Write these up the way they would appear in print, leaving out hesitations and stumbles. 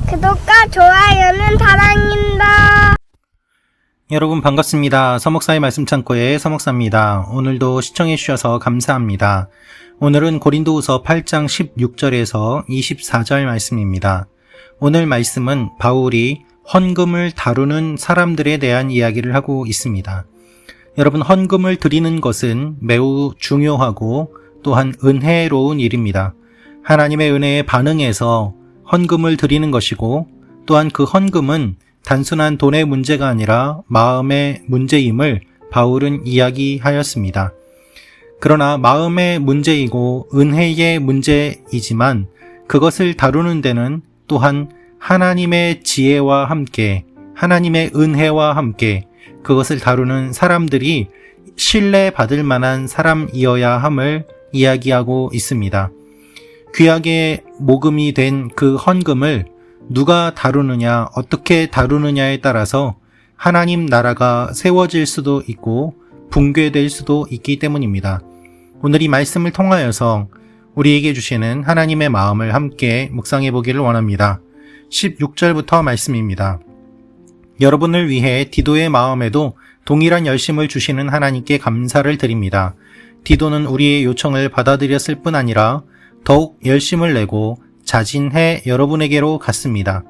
구독과 좋아요는 사랑입니다. 여러분 반갑습니다. 서목사의 말씀 창고의 서목사입니다. 오늘도 시청해 주셔서 감사합니다. 오늘은 고린도후서 8장 16절에서 24절 말씀입니다. 오늘 말씀은 바울이 헌금을 다루는 사람들에 대한 이야기를 하고 있습니다. 여러분, 헌금을 드리는 것은 매우 중요하고 또한 은혜로운 일입니다. 하나님의 은혜에 반응해서 헌금을 드리는 것이고, 또한 그 헌금은 단순한 돈의 문제가 아니라 마음의 문제임을 바울은 이야기하였습니다. 그러나 마음의 문제이고 은혜의 문제이지만 그것을 다루는 데는 또한 하나님의 지혜와 함께, 하나님의 은혜와 함께 그것을 다루는 사람들이 신뢰받을 만한 사람이어야 함을 이야기하고 있습니다. 귀하게 모금이 된 그 헌금을 누가 다루느냐, 어떻게 다루느냐에 따라서 하나님 나라가 세워질 수도 있고 붕괴될 수도 있기 때문입니다. 오늘 이 말씀을 통하여서 우리에게 주시는 하나님의 마음을 함께 묵상해 보기를 원합니다. 16절부터 말씀입니다. 여러분을 위해 디도의 마음에도 동일한 열심을 주시는 하나님께 감사를 드립니다. 디도는 우리의 요청을 받아들였을 뿐 아니라 더욱 열심을 내고 자진해 여러분에게로 갔습니다.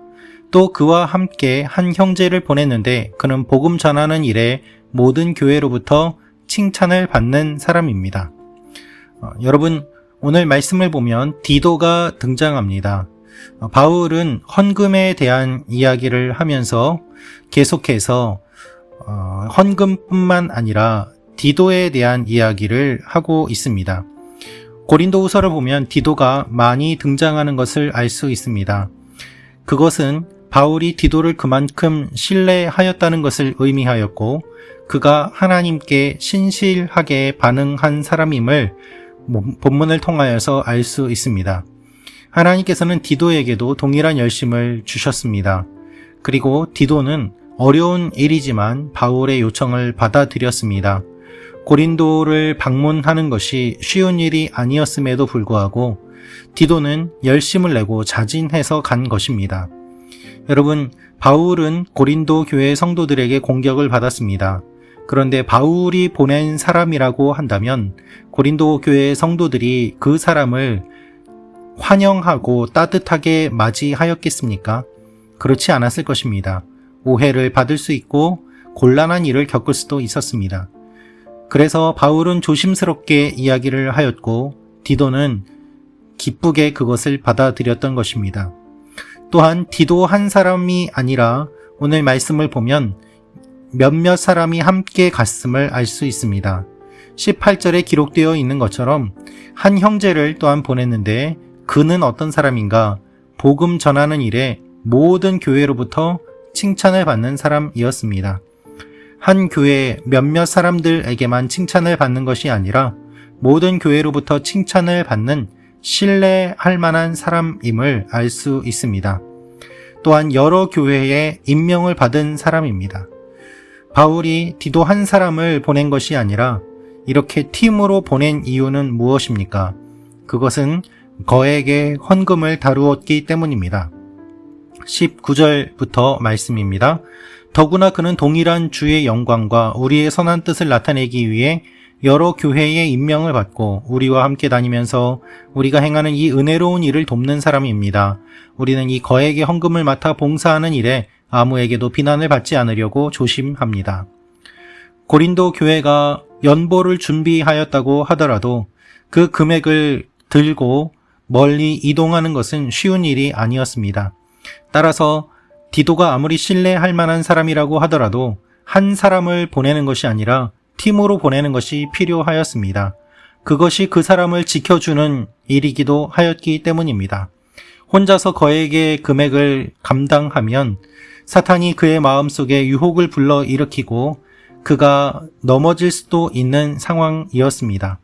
또 그와 함께 한 형제를 보냈는데 그는 복음 전하는 일에 모든 교회로부터 칭찬을 받는 사람입니다. 여러분, 오늘 말씀을 보면 디도가 등장합니다. 바울은 헌금에 대한 이야기를 하면서 계속해서 헌금뿐만 아니라 디도에 대한 이야기를 하고 있습니다. 고린도후서를 보면 디도가 많이 등장하는 것을 알 수 있습니다. 그것은 바울이 디도를 그만큼 신뢰하였다는 것을 의미하였고, 그가 하나님께 신실하게 반응한 사람임을 본문을 통하여서 알 수 있습니다. 하나님께서는 디도에게도 동일한 열심을 주셨습니다. 그리고 디도는 어려운 일이지만 바울의 요청을 받아들였습니다. 고린도를 방문하는 것이 쉬운 일이 아니었음에도 불구하고 디도는 열심을 내고 자진해서 간 것입니다. 여러분, 바울은 고린도 교회 성도들에게 공격을 받았습니다. 그런데 바울이 보낸 사람이라고 한다면 고린도 교회 성도들이 그 사람을 환영하고 따뜻하게 맞이하였겠습니까? 그렇지 않았을 것입니다. 오해를 받을 수 있고 곤란한 일을 겪을 수도 있었습니다. 그래서 바울은 조심스럽게 이야기를 하였고 디도는 기쁘게 그것을 받아들였던 것입니다. 또한 디도 한 사람이 아니라 오늘 말씀을 보면 몇몇 사람이 함께 갔음을 알 수 있습니다. 18절에 기록되어 있는 것처럼 한 형제를 또한 보냈는데 그는 어떤 사람인가? 복음 전하는 일에 모든 교회로부터 칭찬을 받는 사람이었습니다. 한 교회 몇몇 사람들에게만 칭찬을 받는 것이 아니라 모든 교회로부터 칭찬을 받는 신뢰할 만한 사람임을 알 수 있습니다. 또한 여러 교회에 임명을 받은 사람입니다. 바울이 디도 한 사람을 보낸 것이 아니라 이렇게 팀으로 보낸 이유는 무엇입니까? 그것은 거액의 헌금을 다루었기 때문입니다. 19절부터 말씀입니다. 더구나 그는 동일한 주의 영광과 우리의 선한 뜻을 나타내기 위해 여러 교회에 임명을 받고 우리와 함께 다니면서 우리가 행하는 이 은혜로운 일을 돕는 사람입니다. 우리는 이 거액의 헌금을 맡아 봉사하는 일에 아무에게도 비난을 받지 않으려고 조심합니다. 고린도 교회가 연보를 준비하였다고 하더라도 그 금액을 들고 멀리 이동하는 것은 쉬운 일이 아니었습니다. 따라서 디도가 아무리 신뢰할 만한 사람이라고 하더라도 한 사람을 보내는 것이 아니라 팀으로 보내는 것이 필요하였습니다. 그것이 그 사람을 지켜주는 일이기도 하였기 때문입니다. 혼자서 거액의 금액을 감당하면 사탄이 그의 마음속에 유혹을 불러일으키고 그가 넘어질 수도 있는 상황이었습니다.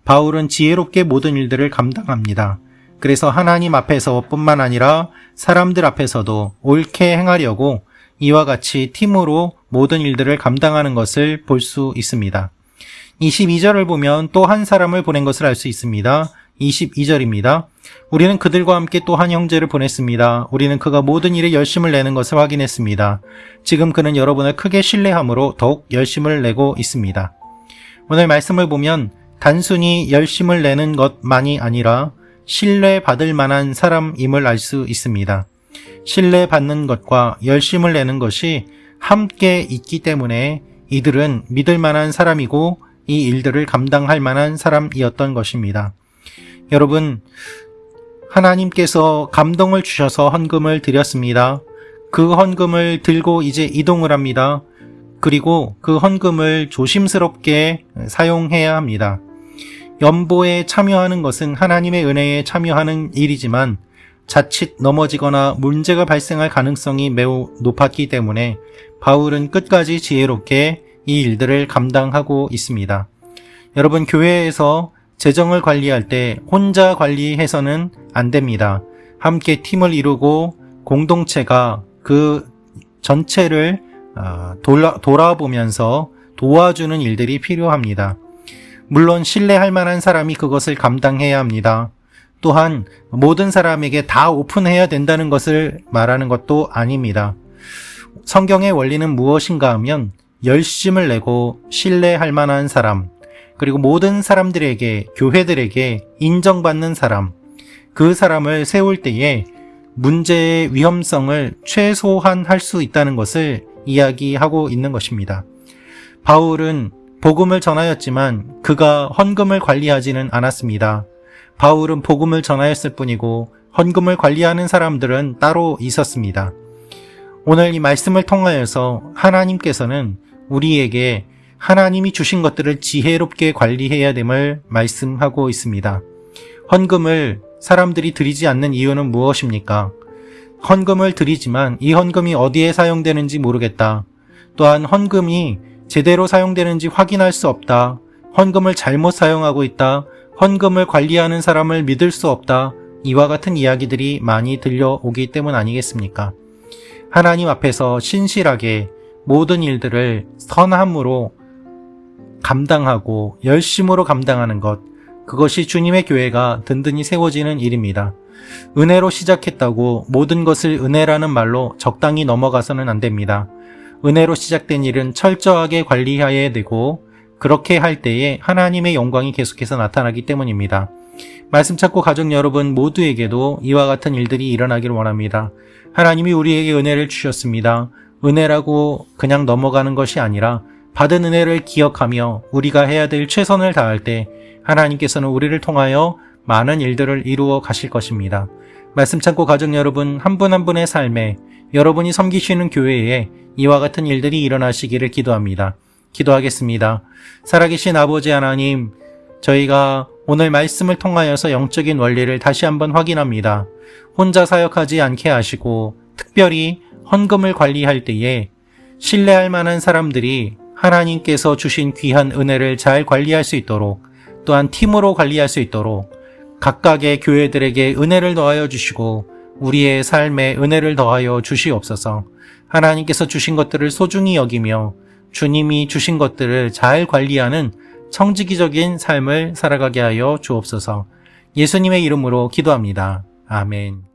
바울은 지혜롭게 모든 일들을 감당합니다. 그래서 하나님 앞에서 뿐만 아니라 사람들 앞에서도 옳게 행하려고 이와 같이 팀으로 모든 일들을 감당하는 것을 볼 수 있습니다. 22절을 보면 또 한 사람을 보낸 것을 알 수 있습니다. 22절입니다. 우리는 그들과 함께 또 한 형제를 보냈습니다. 우리는 그가 모든 일에 열심을 내는 것을 확인했습니다. 지금 그는 여러분을 크게 신뢰함으로 더욱 열심을 내고 있습니다. 오늘 말씀을 보면 단순히 열심을 내는 것만이 아니라 신뢰받을 만한 사람임을 알 수 있습니다. 신뢰받는 것과 열심을 내는 것이 함께 있기 때문에 이들은 믿을 만한 사람이고 이 일들을 감당할 만한 사람이었던 것입니다. 여러분, 하나님께서 감동을 주셔서 헌금을 드렸습니다. 그 헌금을 들고 이제 이동을 합니다. 그리고 그 헌금을 조심스럽게 사용해야 합니다. 연보에 참여하는 것은 하나님의 은혜에 참여하는 일이지만 자칫 넘어지거나 문제가 발생할 가능성이 매우 높았기 때문에 바울은 끝까지 지혜롭게 이 일들을 감당하고 있습니다. 여러분, 교회에서 재정을 관리할 때 혼자 관리해서는 안 됩니다. 함께 팀을 이루고 공동체가 그 전체를 돌아보면서 도와주는 일들이 필요합니다. 물론 신뢰할 만한 사람이 그것을 감당해야 합니다. 또한 모든 사람에게 다 오픈해야 된다는 것을 말하는 것도 아닙니다. 성경의 원리는 무엇인가 하면 열심을 내고 신뢰할 만한 사람, 그리고 모든 사람들에게, 교회들에게 인정받는 사람, 그 사람을 세울 때에 문제의 위험성을 최소화할 수 있다는 것을 이야기하고 있는 것입니다. 바울은 복음을 전하였지만 그가 헌금을 관리하지는 않았습니다. 바울은 복음을 전하였을 뿐이고 헌금을 관리하는 사람들은 따로 있었습니다. 오늘 이 말씀을 통하여서 하나님께서는 우리에게 하나님이 주신 것들을 지혜롭게 관리해야 됨을 말씀하고 있습니다. 헌금을 사람들이 드리지 않는 이유는 무엇입니까? 헌금을 드리지만 이 헌금이 어디에 사용되는지 모르겠다. 또한 헌금이 제대로 사용되는지 확인할 수 없다. 헌금을 잘못 사용하고 있다. 헌금을 관리하는 사람을 믿을 수 없다. 이와 같은 이야기들이 많이 들려오기 때문 아니겠습니까? 하나님 앞에서 신실하게 모든 일들을 선함으로 감당하고 열심으로 감당하는 것, 그것이 주님의 교회가 든든히 세워지는 일입니다. 은혜로 시작했다고 모든 것을 은혜라는 말로 적당히 넘어가서는 안 됩니다. 은혜로 시작된 일은 철저하게 관리해야 되고 그렇게 할 때에 하나님의 영광이 계속해서 나타나기 때문입니다. 말씀 찾고 가족 여러분 모두에게도 이와 같은 일들이 일어나기를 원합니다. 하나님이 우리에게 은혜를 주셨습니다. 은혜라고 그냥 넘어가는 것이 아니라 받은 은혜를 기억하며 우리가 해야 될 최선을 다할 때 하나님께서는 우리를 통하여 많은 일들을 이루어 가실 것입니다. 말씀 찾고 가족 여러분 한 분 한 분의 삶에 여러분이 섬기시는 교회에 이와 같은 일들이 일어나시기를 기도합니다. 기도하겠습니다. 살아계신 아버지 하나님, 저희가 오늘 말씀을 통하여서 영적인 원리를 다시 한번 확인합니다. 혼자 사역하지 않게 하시고 특별히 헌금을 관리할 때에 신뢰할 만한 사람들이 하나님께서 주신 귀한 은혜를 잘 관리할 수 있도록, 또한 팀으로 관리할 수 있도록 각각의 교회들에게 은혜를 더하여 주시고 우리의 삶에 은혜를 더하여 주시옵소서. 하나님께서 주신 것들을 소중히 여기며 주님이 주신 것들을 잘 관리하는 청지기적인 삶을 살아가게 하여 주옵소서. 예수님의 이름으로 기도합니다. 아멘.